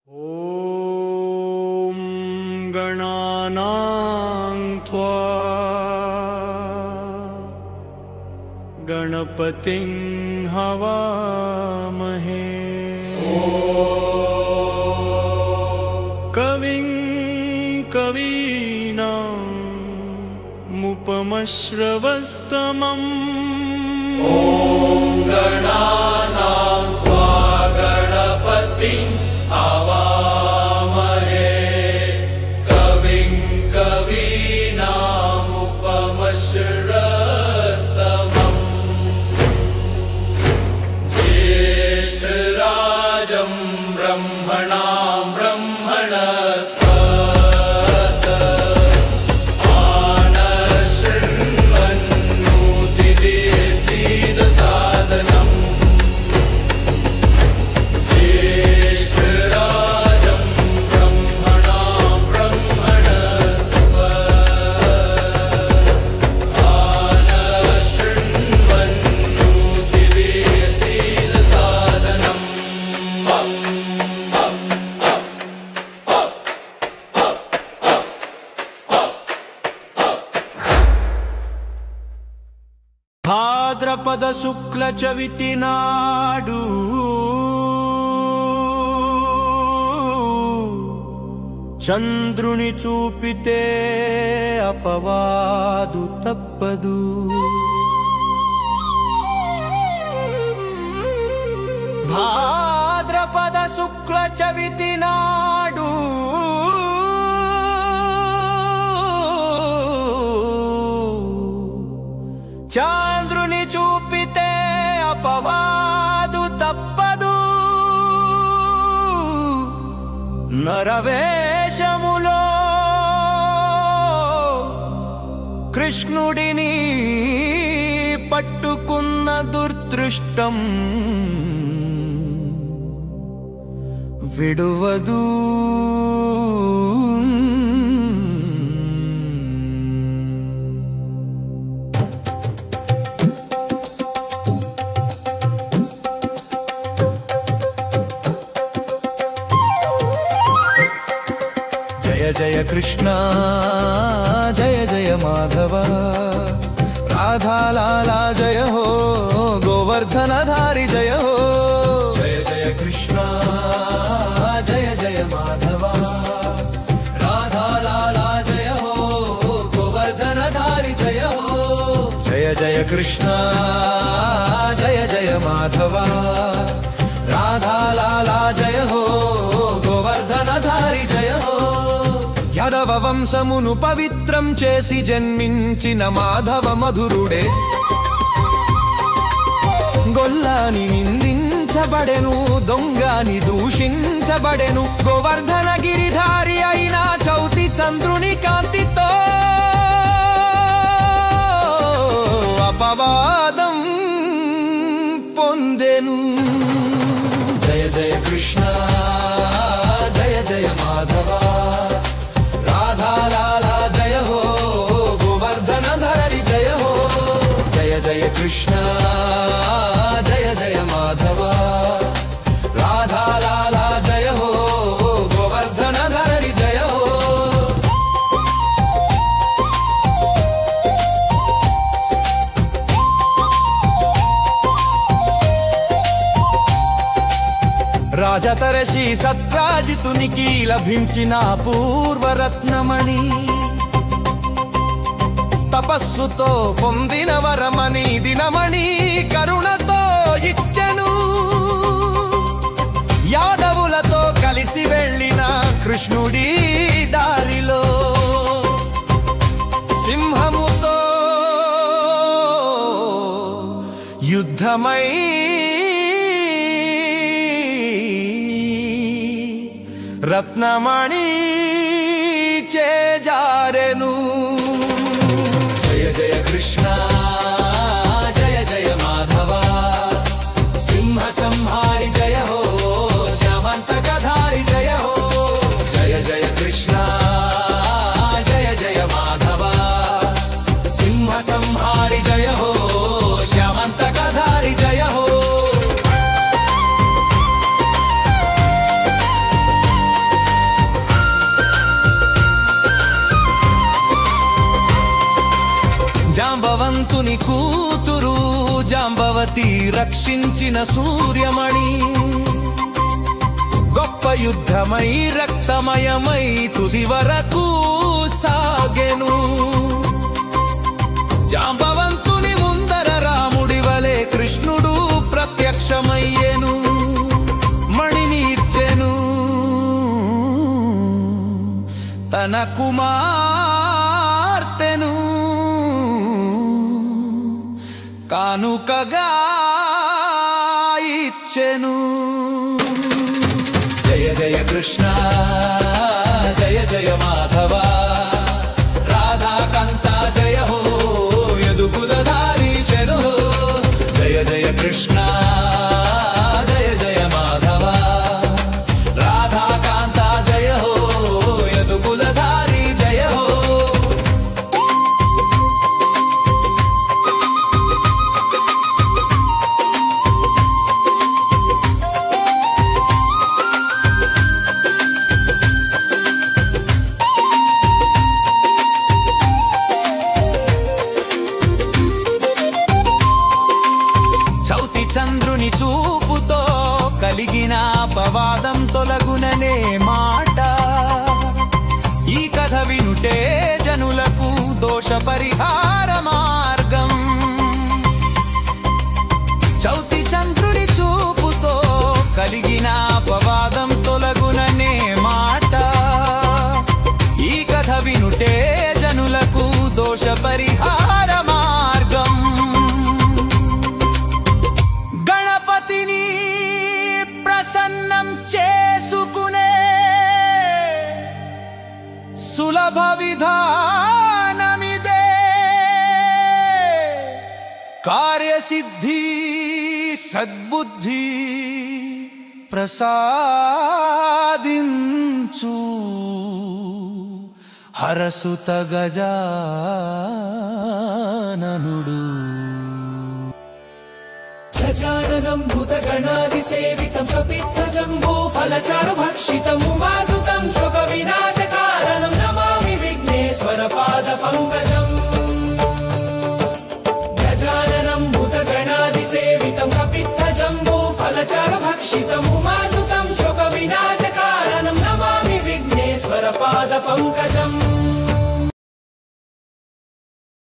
ॐ गणानां त्वा गणपतिं हवामहे कविं कवीनामुपमश्रवस्तमम् ॐ गणानां त्वा गणपतिं हवामहे कविं कवीनामुपमश्रवस्तमम् ज्येष्ठराजं ब्रह्मणां ब्रह्मणस्पत భాద్రపద శుక్ల చవితి నాడు చంద్రుని చూపితే అపవాదు తప్పదు. భాద్రపద శుక్ల చవితి నాడు చంద్రుని చూపితే అపవాదు తప్పదు. నరవేషములో కృష్ణుడిని పట్టుకున్న దుర్దృష్టం విడువదు. జయ జయ కృష్ణ జయ జయ మాధవ రాధాలాలా జయ హో గోవర్ధనధారి జయ హో. జయ జయ కృష్ణ జయ జయ మాధవ రాధాలాలా జయ హో గోవర్ధనధారి జయ హో. జయ జయ కృష్ణ జయ జయ మాధవ రాధాలాలా జయ హో గోవర్ధనధారి జయ హో. యాదవ వంశమును పవిత్రం చేసి జన్మించిన మాధవ మధురుడే గొల్లాని నిందించబడెను, దొంగని దూషించబడెను. గోవర్ధన గిరిధారి అయిన చౌతి చంద్రుని కాంతితో అపవాదం పొందెను. జయ జయ కృష్ణ జయ జయ మాధవ రాధాలాలా జయ హో గోవర్ధనధారి జయ హో. జయ జయ కృష్ణ జయ జయ మాధవ రాధాలాలా జయ హో గోవర్ధనధారి జయ హో. రాజతరశి సత్రాజితునికి లభించిన పూర్వరత్నమణి, తపస్సుతో పొందిన వరమణి దినమణి కరుణతో ఇచ్చెను. యాదవులతో కలిసి వెళ్ళిన కృష్ణుడి దారిలో సింహముతో యుద్ధమై రత్నమణి చేజారెను. జయ జయ కృష్ణ జయ జయ మాధవ సింహ సంహారి జయ హో శ్యామంతకధారి జయ హో. జయ జయ కృష్ణ జయ జయ మాధవ సింహ సంహారి జయ హో శ్యామంతకధారి జయ హో. వర్షించిన సూర్యమణి గొప్ప యుద్ధమై రక్తమయమై తుది వరకు సాగెను జాంబవంతుని ముందర రాముడి వలె కృష్ణుడు ప్రత్యక్షమయ్యెను మణిని ఇచ్చెను తన కుమార్తెను కానుకగా ఇచ్చెను జయ జయ కృష్ణ జయ జయ మాధవ రాధాకాంత జయ హో యదుకులధారి చెను జయ జయ కృష్ణ జయ జయ మాధవ రాధాకాంత జయ హో యదుకులధారి జయ హో చంద్రుని చూపుతో కలిగిన అపవాదం తొలగుననే మాట ఈ కథ వినుటే జనులకు దోష పరిహార మార్గం చౌతి చంద్రుని చూపుతో కలిగిన అపవాదం తొలగుననే మాట ఈ కథ వినుటే జనులకు దోష పరిహార మార్గం ప్రసన్నం చేసుకునే సులభ విధానమిదే కార్యసిద్ధి సద్బుద్ధి ప్రసాదించు హరసుత గజాననుడు గజాననం భూతగణాదిసేవితం కపిత్తజంబూఫలచారుభక్షితం ఉమాసుతం శోక వినాశకారణం నమామి విఘ్నేశ్వర పాద పంకజం గజాననం భూతగణాదిసేవితం కపిత్తజంబూఫలచారుభక్షితం